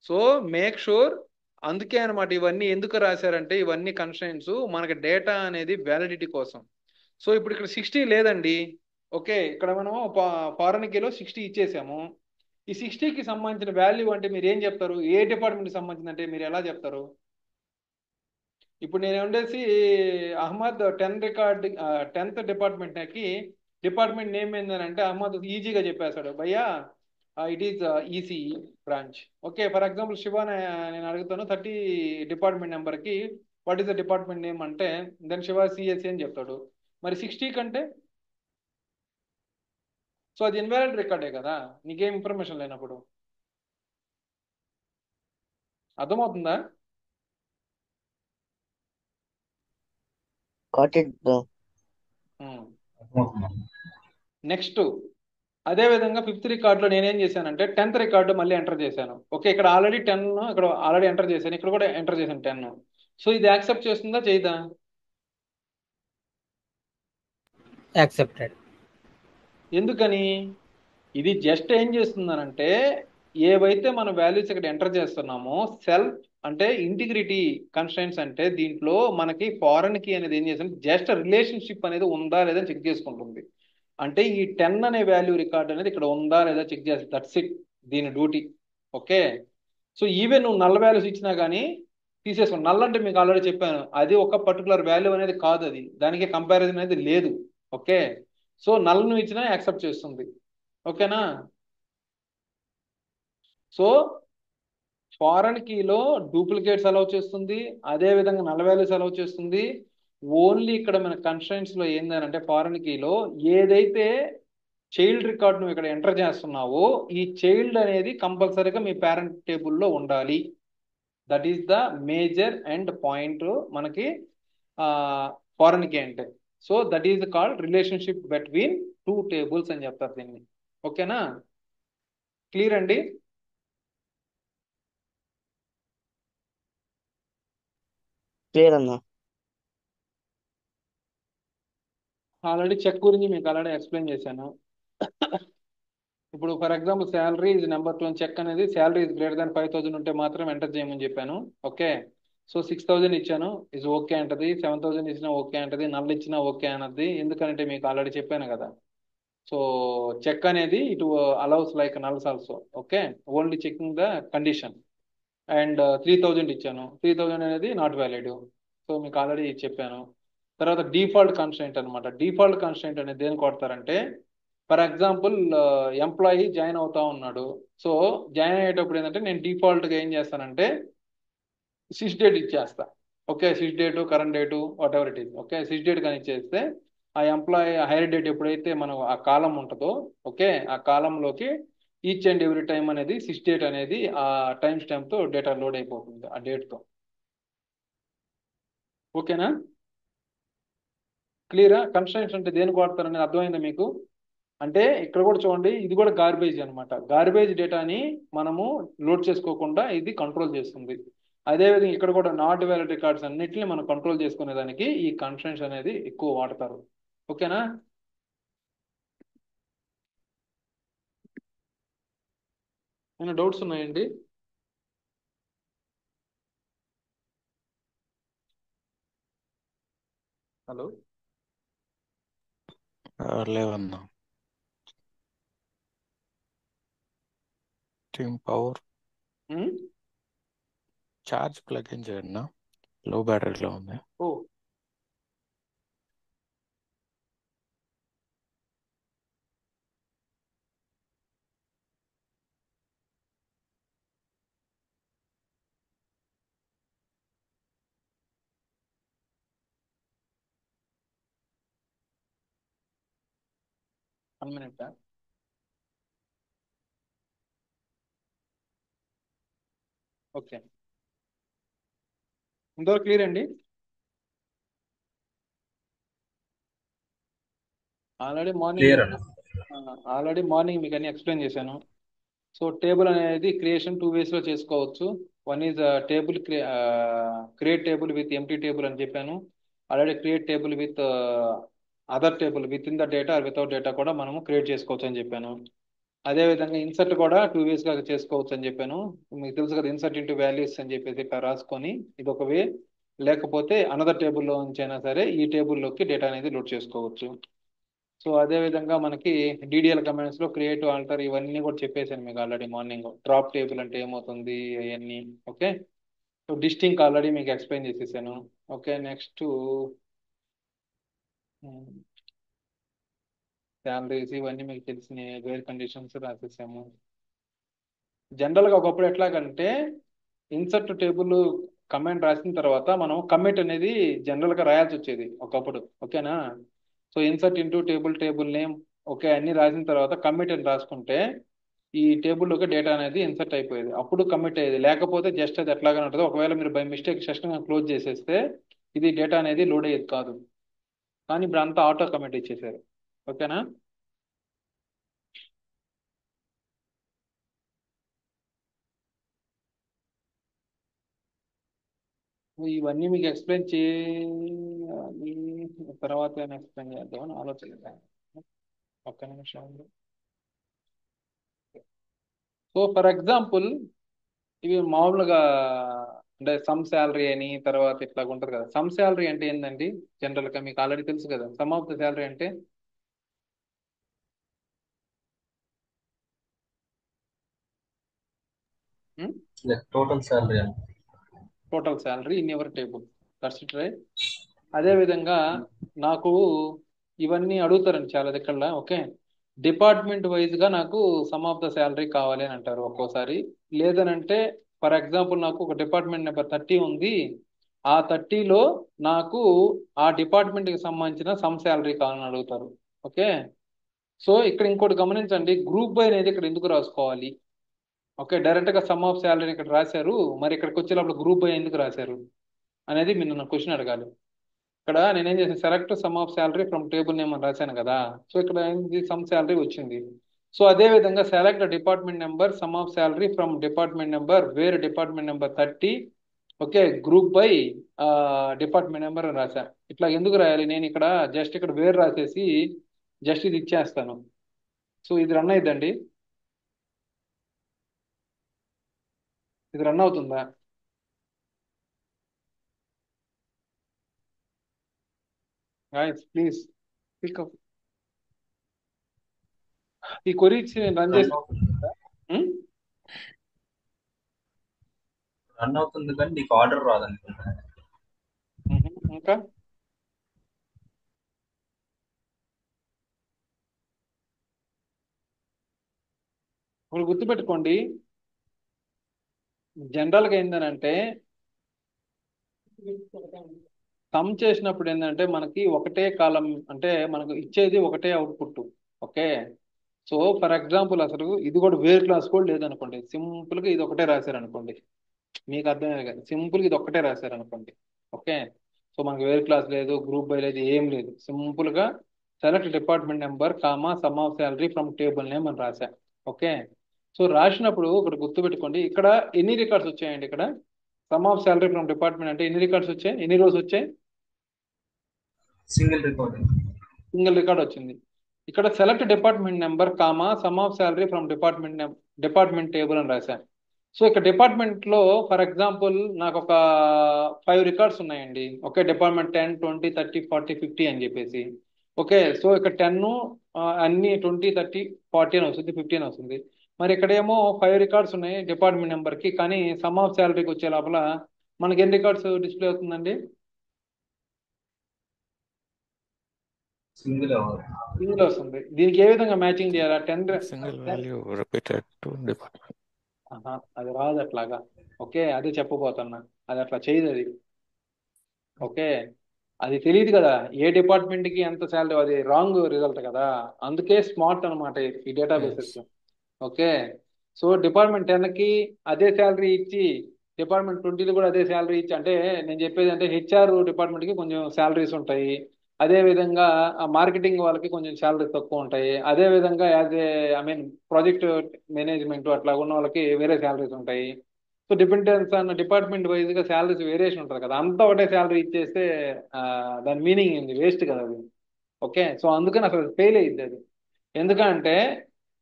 so make sure. అందుకే అనమాట ఇవన్నీ ఎందుకు రాశారంటే ఇవన్నీ constraints మనకి data అనేది validity కోసం. So ఇప్పుడు ఇక్కడ 60 లేదండి. ఓకే, ఇక్కడ మనం ఫారెన్ కీలో 60 ఇచ్చేసాము. ఈ 60కి సంబంధించిన వాల్యూ అంటే మీరు ఏం చెప్తారు, ఏ డిపార్ట్మెంట్కి సంబంధించిన అంటే మీరు ఎలా చెప్తారు? ఇప్పుడు నేను ఉండేసి అహ్మద్ 10th డిపార్ట్మెంట్కి డిపార్ట్మెంట్ నేమ్ ఏంటంటే అహ్మద్ ఈజీగా చెప్పేస్తాడు, భయ్యా it is ECE branch. Okay, for example Shiva నేను అడుగుతాను 30 డిపార్ట్మెంట్ నెంబర్కి what is the department name అంటే దెన్ శివ సిఎస్సి అని చెప్తాడు. మరి 60 కంటే సో అది ఇన్వాలిడ్ రికార్డే కదా, నీకేం ఇన్ఫర్మేషన్ లేనప్పుడు. అర్థమవుతుందా? Got it, bro. అర్థమవుతుందా? నెక్స్ట్ అదే విధంగా 5th రికార్డులో నేనేం చేశానంటే 10th రికార్డు మళ్ళీ ఎంటర్ చేశాను. ఓకే, ఇక్కడ ఆల్రెడీ 10, ఇక్కడ ఆల్రెడీ ఎంటర్ చేశాను, ఇక్కడ కూడా ఎంటర్ చేశాను 10. సో ఇది యాక్సెప్ట్ చేస్తుందా చేయదా? యాక్సెప్టెడ్. ఎందుకని? ఇది జస్ట్ ఏం చేస్తుందనంటే ఏవైతే మనం వాల్యూస్ ఇక్కడ ఎంటర్ చేస్తున్నామో సెల్ఫ్ అంటే ఇంటిగ్రిటీ కన్స్ట్రైంట్స్ అంటే దీంట్లో మనకి ఫారెన్ కి అనేది ఏం చేస్తుంది, జస్ట్ రిలేషన్షిప్ అనేది ఉందా లేదా చెక్ చేసుకుంటుంది. అంటే ఈ 10 అనే వాల్యూ రికార్డ్ అనేది ఇక్కడ ఉందా లేదా చెక్ చేస్తుంది. దట్స్ ఇట్, దీని డ్యూటీ. ఓకే, సో ఈవెన్ నువ్వు నల్ వాల్యూస్ ఇచ్చినా కానీ తీసేసుకో. నల్ అంటే మీకు ఆల్రెడీ చెప్పాను, అది ఒక పర్టికులర్ వాల్యూ అనేది కాదు, అది దానికి కంపారిజన్ అనేది లేదు. ఓకే, సో నల్ నువ్వు ఇచ్చినా యాక్సెప్ట్ చేస్తుంది. ఓకేనా? సో ఫారెన్ కీలో డూప్లికేట్స్ అలౌ చేస్తుంది, అదే విధంగా నల్ వాల్యూస్ అలౌ చేస్తుంది. ఓన్లీ ఇక్కడ మన కన్స్ట్రైంట్స్ లో ఏంటంటే ఫారెన్ కీలో ఏదైతే చైల్డ్ రికార్డ్ నువ్వు ఇక్కడ ఎంటర్ చేస్తున్నావో ఈ చైల్డ్ అనేది కంపల్సరీగా మీ పేరెంట్ టేబుల్లో ఉండాలి. That is the major and point మనకి ఫారెన్ కీ అంటే. So that is called relationship between 2 tables అని చెప్తారు దీన్ని. ఓకేనా? క్లియర్ అండి? Clear అన్న. ఆల్రెడీ చెక్ గురించి మీకు ఆల్రెడీ ఎక్స్ప్లెయిన్ చేశాను. ఇప్పుడు for example salary is number 2 check అనేది శాలరీ ఇస్ గ్రేటర్ దాన్ 5,000 ఉంటే మాత్రం ఎంటర్ చేయమని చెప్పాను. ఓకే, సో 6,000 ఇచ్చాను, ఇస్ ఓకే అంటది. 7,000 ఇచ్చినా ఓకే అంటది, నల్ ఇచ్చినా ఓకే అన్నది. ఎందుకంటే మీకు ఆల్రెడీ చెప్పాను కదా. సో చెక్ అనేది ఇటు allows like నల్స్ also. Okay, only checking the condition. And 3,000 ఇచ్చాను, 3,000 అనేది నాట్ వ్యాలిడ్. సో మీకు ఆల్రెడీ చెప్పాను. తర్వాత డిఫాల్ట్ కన్స్ట్రైంట్ అనమాట. డిఫాల్ట్ కన్స్ట్రైంట్ అనేది దేనికి కొడతారంటే ఫర్ ఎగ్జాంపుల్ ఎంప్లాయీ జాయిన్ అవుతా ఉన్నాడు. సో జాయిన్ అయ్యేటప్పుడు ఏంటంటే నేను డిఫాల్ట్గా ఏం చేస్తానంటే సిస్ డేట్ ఇచ్చేస్తా. Okay, sys date current date whatever it is. Okay, sys date కానీ ఇచ్చేస్తే ఆ ఎంప్లాయీ హైర్ డేట్ ఎప్పుడైతే మనం ఆ కాలం ఉంటుందో ఓకే ఆ కాలంలోకి ఈచ్ అండ్ ఎవ్రీ టైం అనేది సిస్ డేట్ అనేది ఆ టైం స్టాంప్తో డేటా లోడ్ అయిపోతుంది ఆ డేట్తో. ఓకేనా? క్లియరా? కన్స్ట్రైంట్స్ అంటే దేనికి వాడతారనేది అర్థమైందా మీకు? అంటే ఇక్కడ కూడా చూడండి, ఇది కూడా గార్బేజ్ అనమాట. గార్బేజ్ డేటాని మనము లోడ్ చేసుకోకుండా ఇది కంట్రోల్ చేస్తుంది. అదేవిధంగా ఇక్కడ కూడా నాట్ వ్యాలిడ్ రికార్డ్స్ అన్నిటిని మనం కంట్రోల్ చేసుకునేదానికి ఈ కన్స్ట్రైంట్స్ అనేది ఎక్కువ వాడతారు. ఓకేనా? ఏమైనా డౌట్స్ ఉన్నాయండి? హలో, లేవన్నా. Team power charge plug in చేయండి, లో బ్యాటరీలో ఉంది. Oh one minute. ఓకే, ఇంతవరకు క్లియర్ అండి? ఆల్రెడీ క్లియర్ మార్నింగ్ అన్న. మీకు అన్ని ఎక్స్ప్లెయిన్ చేశాను. సో టేబుల్ అనేది క్రియేషన్ 2 ways లో చేసుకోవచ్చు. One is table create table with empty table అని చెప్పాను. Already create table with other table with in the data without data కూడా మనము క్రియేట్ చేసుకోవచ్చు అని చెప్పాను. అదేవిధంగా ఇన్సర్ట్ కూడా 2 ways గా చేసుకోవచ్చు అని చెప్పాను. మీకు తెలుసు కదా, ఇన్సర్ట్ ఇంటూ వాల్యూస్ అని చెప్పేసి ఇట్లా రాసుకొని ఇది ఒక వే, లేకపోతే అనదర్ టేబుల్లో నుంచి అయినా సరే ఈ టేబుల్లోకి డేటా అనేది లోడ్ చేసుకోవచ్చు. సో అదే విధంగా మనకి డిడిఎల్ కమాండ్స్ లో క్రియేట్ ఆల్టర్ ఇవన్నీ కూడా చెప్పేశాను మీకు ఆల్రెడీ మార్నింగ్. డ్రాప్ టేబుల్ అంటే ఏమవుతుంది అవన్నీ. ఓకే, సో డిస్టింక్ ఆల్రెడీ మీకు ఎక్స్ప్లెయిన్ చేసేసాను. ఓకే, నెక్స్ట్ శాలరీస్ ఇవన్నీ మీకు తెలిసిన వేర్ కండిషన్స్ రాసేసాము. జనరల్గా ఒకప్పుడు ఎట్లాగంటే ఇన్సర్ట్ టేబుల్ కమెంట్ రాసిన తర్వాత మనం కమిట్ అనేది జనరల్గా రాయాల్సి వచ్చేది ఒకప్పుడు, ఓకేనా. So insert into table name, okay అన్ని రాసిన తర్వాత కమిట్ అని రాసుకుంటే ఈ టేబుల్లోకి డేటా అనేది ఇన్సర్ట్ అయిపోయేది, అప్పుడు కమిట్ అయ్యేది. లేకపోతే జస్ట్ అది ఎట్లాగానే ఉంటుంది. ఒకవేళ మీరు బై మిస్టేక్ సెషన్ క్లోజ్ చేసేస్తే ఇది డేటా అనేది లోడ్ అయ్యేది కాదు. కానీ ఇప్పుడు అంతా ఆటో కమిట్ ఇచ్చేసారు, ఓకేనా. ఇవన్నీ మీకు ఎక్స్ప్లెయిన్ చేయాలి, తర్వాత ఎక్స్ప్లెయిన్ చేద్దామని ఆలోచిస్తాను. ఒక్క నిమిషం. సో ఫర్ ఎగ్జాంపుల్ ఇవి మామూలుగా అంటే సమ్ శాలరీ అని తర్వాత ఇట్లా ఉంటుంది కదా. సమ్ శాలరీ అంటే ఏంటండి, జనరల్గా మీకు ఆల్రెడీ తెలుసు కదా. సమ్ ఆఫ్ ద శాలరీ అంటే total salary total salary in ever table, that's it right. అదే విధంగా నాకు ఇవన్నీ అడుగుతారండి చాలా దగ్గర, ఓకే. డిపార్ట్మెంట్ వైజ్గా నాకు సమ్ ఆఫ్ ద శాలరీ కావాలి అని అంటారు ఒక్కోసారి. లేదనంటే ఫర్ ఎగ్జాంపుల్ నాకు ఒక డిపార్ట్మెంట్ నెంబర్ 30 ఉంది, ఆ 30లో నాకు ఆ డిపార్ట్మెంట్కి సంబంధించిన సమ్ శాలరీ కావాలని అడుగుతారు, ఓకే. సో ఇక్కడ ఇంకోటి గమనించండి, గ్రూప్ బై అనేది ఇక్కడ ఎందుకు రాసుకోవాలి, ఓకే. డైరెక్ట్గా సమ్ ఆఫ్ శాలరీని ఇక్కడ రాశారు, మరి ఇక్కడికి వచ్చేటప్పుడు గ్రూప్ బై ఎందుకు రాశారు అనేది మీరు నన్ను క్వశ్చన్ అడగాలి. ఇక్కడ నేనేం చేసాను, select some of salary from table name అని రాశాను కదా. సో ఇక్కడ ఏంది, సమ్ శాలరీ వచ్చింది. సో అదే విధంగా select department number sum of salary from department number where department number 30, okay, group by department number అని రాశాను. ఇట్లా ఎందుకు రాయాలి, నేను ఇక్కడ జస్ట్ ఇక్కడ వేర్ రాసేసి జస్ట్ ఇది ఇచ్చేస్తాను. సో ఇది రన్ అయిద్దండి, ఇది రన్ అవుతుందా? Guys please pick up. ఈ కొరీస్ రన్ చేసి రన్ అవుతుంది కానీ నీకు ఆర్డర్ రాదనుకుంటా. ఇంకా ఇప్పుడు గుర్తుపెట్టుకోండి, జనరల్గా ఏంటంటే సమ్ చేసినప్పుడు ఏంటంటే మనకి ఒకటే కాలం, అంటే మనకు ఇచ్చేది ఒకటే output, okay. So for example అసలు ఇది కూడా వేర్ క్లాస్ కూడా లేదనుకోండి, సింపుల్గా ఇది ఒకటే రాశారనుకోండి, మీకు అర్థమే కదా, సింపుల్గా ఇది ఒక్కటే రాశారనుకోండి, ఓకే. సో మనకి వేర్ క్లాస్ లేదు, గ్రూప్ బై లేదు, ఏం లేదు, సింపుల్గా select department number comma some of salary from table name అని రాశా, ఓకే. సో రాసినప్పుడు ఇక్కడ గుర్తుపెట్టుకోండి, ఇక్కడ ఎన్ని రికార్డ్స్ వచ్చాయండి, ఇక్కడ some of salary from department అంటే ఎన్ని రికార్డ్స్ వచ్చాయి, ఎన్ని రోజు వచ్చాయి, సింగిల్ రికార్డింగ్, సింగిల్ రికార్డ్ వచ్చింది. ఇక్కడ select department number comma some of salary from department table అని రాశాను. సో ఇక్కడ డిపార్ట్మెంట్లో ఫర్ ఎగ్జాంపుల్ నాకు ఒక 5 రికార్డ్స్ ఉన్నాయండి, ఓకే. డిపార్ట్మెంట్ 10, 20, 30, 40, 50 అని చెప్పేసి, ఓకే. సో ఇక్కడ 10 అన్ని 20, 30, 40 అని వస్తుంది, 50 అని వస్తుంది. మరి ఇక్కడేమో 5 రికార్డ్స్ ఉన్నాయి డిపార్ట్మెంట్ నెంబర్కి, కానీ సమ్ ఆఫ్ శాలరీకి వచ్చే లోపల మనకి ఎన్ని రికార్డ్స్ డిస్ప్లే అవుతుందండి, సింగిల్ సింగిల్ వస్తుంది. దీనికి ఏ విధంగా మ్యాచింగ్ చేయాలా, 10 single value repeated to department. అది రాదు అట్లాగా, ఓకే. అదే చెప్పబోతున్నా, అది అట్లా చేయదు అది, ఓకే. అది తెలియదు కదా ఏ డిపార్ట్మెంట్కి ఎంత శాలరీ, అది రాంగ్ రిజల్ట్ కదా, అందుకే స్మార్ట్ అనమాట ఈ డేటాబేసెస్, ఓకే. సో డిపార్ట్మెంట్ 10కి అదే శాలరీ ఇచ్చి డిపార్ట్మెంట్ 20 కూడా అదే శాలరీ ఇచ్చి, అంటే నేను చెప్పేది అంటే హెచ్ఆర్ డిపార్ట్మెంట్కి కొంచెం శాలరీస్ ఉంటాయి, అదే విధంగా మార్కెటింగ్ వాళ్ళకి కొంచెం శాలరీస్ తక్కువ ఉంటాయి, అదే విధంగా యాజ్ ఏ ప్రాజెక్ట్ మేనేజ్మెంట్ అట్లా ఉన్న వాళ్ళకి వేరే శాలరీస్ ఉంటాయి. సో డిపెండెన్స్ అన్న డిపార్ట్మెంట్ వైజ్గా శాలరీస్ వేరియేషన్ ఉంటుంది కదా, అంతా ఒకటే శాలరీ ఇచ్చేస్తే దాని మీనింగ్ ఏంది, వేస్ట్ కదా అది, ఓకే. సో అందుకని అసలు ఫెయిల్ అయ్యింది అది. ఎందుకంటే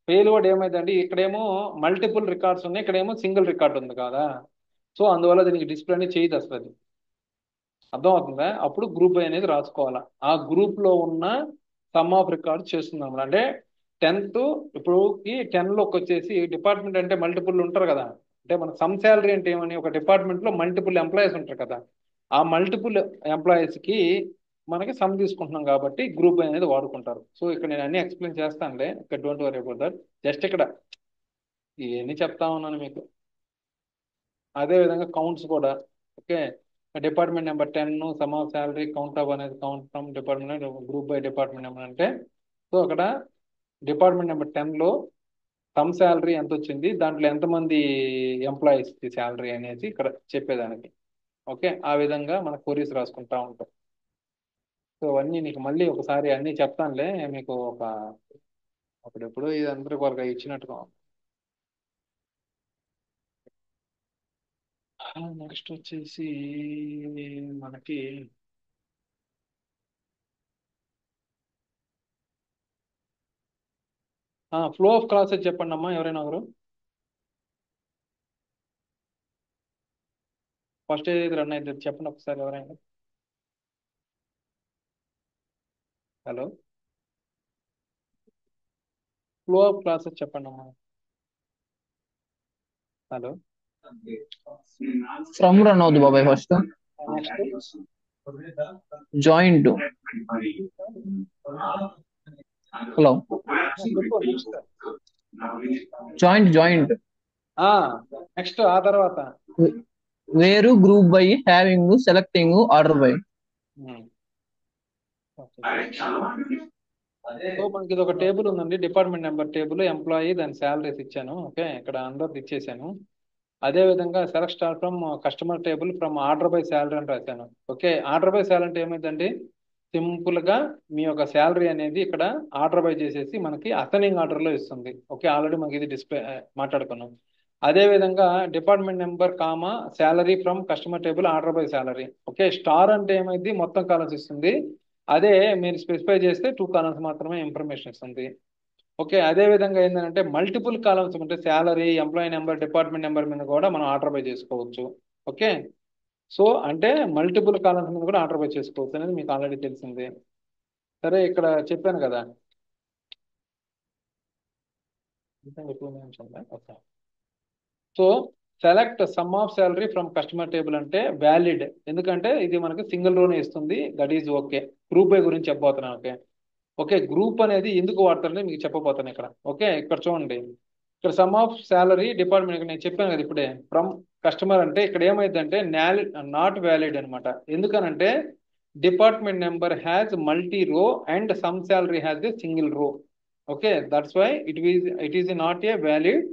ఫెయిల్ కూడా ఏమైందంటే ఇక్కడేమో మల్టిపుల్ రికార్డ్స్ ఉన్నాయి, ఇక్కడేమో సింగిల్ రికార్డ్ ఉంది కదా. సో అందువల్ల దీనికి డిస్ప్లే అనేది చేయదు అసలు అది, అర్థమవుతుందా. అప్పుడు గ్రూప్ అనేది రాసుకోవాలా, ఆ గ్రూప్లో ఉన్న సమ్ ఆఫ్ రికార్డ్స్ చేస్తున్నాం. అంటే 10th ఇప్పుడు 10లోకి వచ్చేసి డిపార్ట్మెంట్ అంటే మల్టిపుల్ ఉంటారు కదా, అంటే మన సమ్ శాలరీ అంటే ఏమని, ఒక డిపార్ట్మెంట్లో మల్టిపుల్ ఎంప్లాయీస్ ఉంటారు కదా, ఆ మల్టిపుల్ ఎంప్లాయీస్కి మనకి సమ్ తీసుకుంటున్నాం కాబట్టి గ్రూప్ అనేది వాడుకుంటారు. సో ఇక్కడ నేను అన్ని ఎక్స్ప్లెయిన్ చేస్తానులే, ఇక్కడ don't worry about that. Just ఇక్కడ ఇవన్నీ చెప్తా ఉన్నాను మీకు. అదే విధంగా కౌంట్స్ కూడా. Okay, department number 10 sum of salary count of అనేది count from department group by department number అంటే, సో అక్కడ డిపార్ట్మెంట్ నెంబర్ 10లో సమ్ శాలరీ ఎంత వచ్చింది, దాంట్లో ఎంతమంది ఎంప్లాయీస్ శాలరీ అనేది ఇక్కడ చెప్పేదానికి. ఓకే, ఆ విధంగా మన క్వరీస్ రాసుకుంటా ఉంటాం. సో అవన్నీ నీకు మళ్ళీ ఒకసారి అన్నీ చెప్తానులే మీకు. అప్పుడెప్పుడు ఇది అందరికి ఒక ఇచ్చినట్టుగా. నెక్స్ట్ వచ్చేసి మనకి ఫ్లో ఆఫ్ క్లాసెస్ చెప్పండి అమ్మా, ఎవరైనా ఒకరు. ఫస్ట్ ఏది రన్ అయితే చెప్పండి ఒకసారి ఎవరైనా. హలో, ఫ్లో ఆఫ్ క్లాసెస్ చెప్పండి అమ్మా. హలో, ఫ్రమ్ రన్ అవుద్ది బాబాయ్ ఫస్ట్. Next joint. హలో, చెప్పు నెక్స్ట్. జాయింట్. నెక్స్ట్ ఆ తర్వాత వేరు group by having selecting order by. So మనకి ఇది ఒక టేబుల్ ఉందండి, డిపార్ట్మెంట్ నెంబర్ టేబుల్, ఎంప్లాయీ, దాని శాలరీస్ ఇచ్చాను. ఓకే, ఇక్కడ అందరికి ఇచ్చేసాను. అదే విధంగా select star from customer table from order by salary అని రాశాను. ఓకే, ఆర్డర్ బై శాలరీ అంటే ఏమైందండి, సింపుల్ గా మీ యొక్క శాలరీ అనేది ఇక్కడ ఆర్డర్ బై చేసేసి మనకి అసెండింగ్ ఆర్డర్ లో ఇస్తుంది. ఓకే, ఆల్రెడీ మనకి ఇది డిస్ప్లే మాట్లాడుకున్నాం. అదే విధంగా department number comma salary from customer table order by salary. Okay, star అంటే ఏమైంది, మొత్తం కాలమ్స్ ఇస్తుంది. అదే మీరు స్పెసిఫై చేస్తే 2 కాలమ్స్ మాత్రమే ఇన్ఫర్మేషన్ ఇస్తుంది. ఓకే, అదే విధంగా ఏంటంటే మల్టిపుల్ కాలమ్స్ ఉంటే salary, employee number, department number మీద కూడా మనం ఆర్డర్ బై చేసుకోవచ్చు. ఓకే, సో అంటే మల్టిపుల్ కాలమ్స్ మీద కూడా ఆర్డర్ బై చేసుకోవచ్చు అనేది మీకు ఆల్రెడీ తెలిసిందే. సరే, ఇక్కడ చెప్పాను కదా. So select some of salary from customer table అంటే వ్యాలిడ్, ఎందుకంటే ఇది మనకి సింగిల్ రోనే ఇస్తుంది. That is okay. Group by గురించి చెప్పబోతున్నాను. ఓకే, ఓకే, గ్రూప్ అనేది ఎందుకు వాడతారని మీకు చెప్పబోతాను ఇక్కడ. ఓకే, ఇక్కడ చూడండి, ఇక్కడ సమ్ ఆఫ్ శాలరీ డిపార్ట్మెంట్, ఇక్కడ నేను చెప్పాను కదా ఇప్పుడే, ఫ్రమ్ కస్టమర్ అంటే ఇక్కడ ఏమైందంటే నాట్ వ్యాలిడ్ అనమాట. ఎందుకనంటే department number has multi row and sum salary has a single row. Okay, that's why it is not a valid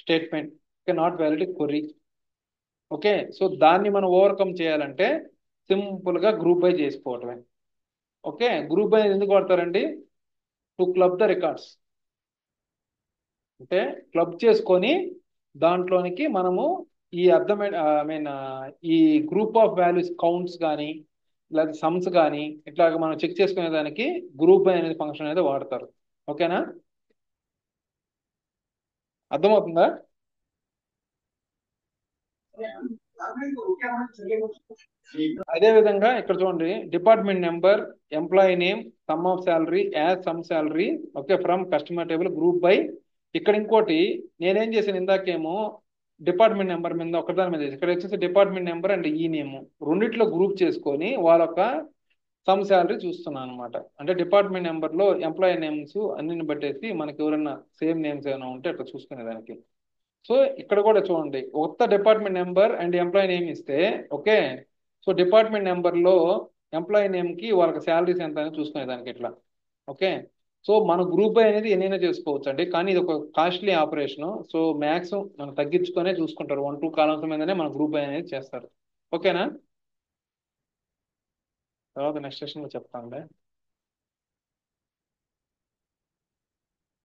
statement. Okay, not valid query. Okay, so దాన్ని మనం overcome చేయాలంటే simple గా group by చేసుకోవటమే. Okay, group by ఎందుకు వాడతారండి, to club the records. అంటే club చేసుకొని దాంట్లోనికి మనము ఈ అర్థమైన ఈ గ్రూప్ ఆఫ్ వాల్యూస్ కౌంట్స్ కానీ లేదా సమ్స్ కానీ ఇట్లాగ మనం చెక్ చేసుకునే దానికి గ్రూప్ బై అనేది ఫంక్షన్ అనేది వాడతారు. ఓకేనా, అర్థమవుతుందా? అదే విధంగా ఇక్కడ చూడండి, department number, employee name, some of salary, as some salary. Okay, from customer table group by. ఇక్కడ ఇంకోటి నేనేం చేశాను ఇందాకేమో, డిపార్ట్మెంట్ నెంబర్ మీద ఒకదాని మీద ఇక్కడ వచ్చేసి డిపార్ట్మెంట్ నెంబర్ అండ్ ఈ నేమ్ రెండిట్లో గ్రూప్ చేసుకొని వాళ్ళ యొక్క సమ్ శాలరీ చూస్తున్నాను అనమాట. అంటే డిపార్ట్మెంట్ నెంబర్లో ఎంప్లాయీ నేమ్స్ అన్నిని బట్టేసి మనకి ఎవరైనా సేమ్ నేమ్స్ ఏమైనా ఉంటే అట్లా చూసుకునే దానికి. సో ఇక్కడ కూడా చూడండి, కొత్త department number and employee name ఇస్తే, ఓకే, సో డిపార్ట్మెంట్ నెంబర్లో ఎంప్లాయీ నేమ్కి వాళ్ళకి శాలరీస్ ఎంత అని చూసుకునే దానికి ఇట్లా. ఓకే, సో మన గ్రూప్ బై అనేది ఎన్నైనా చేసుకోవచ్చు అండి, కానీ ఇది ఒక కాస్ట్లీ ఆపరేషన్. సో మ్యాక్సిమం మనం తగ్గించుకొనే చూసుకుంటారు, 1-2 కాలమ్స్ మీదనే మన గ్రూప్ బై అనేది చేస్తారు. ఓకేనా, తర్వాత నెక్స్ట్ సెషన్లో చెప్తానులే.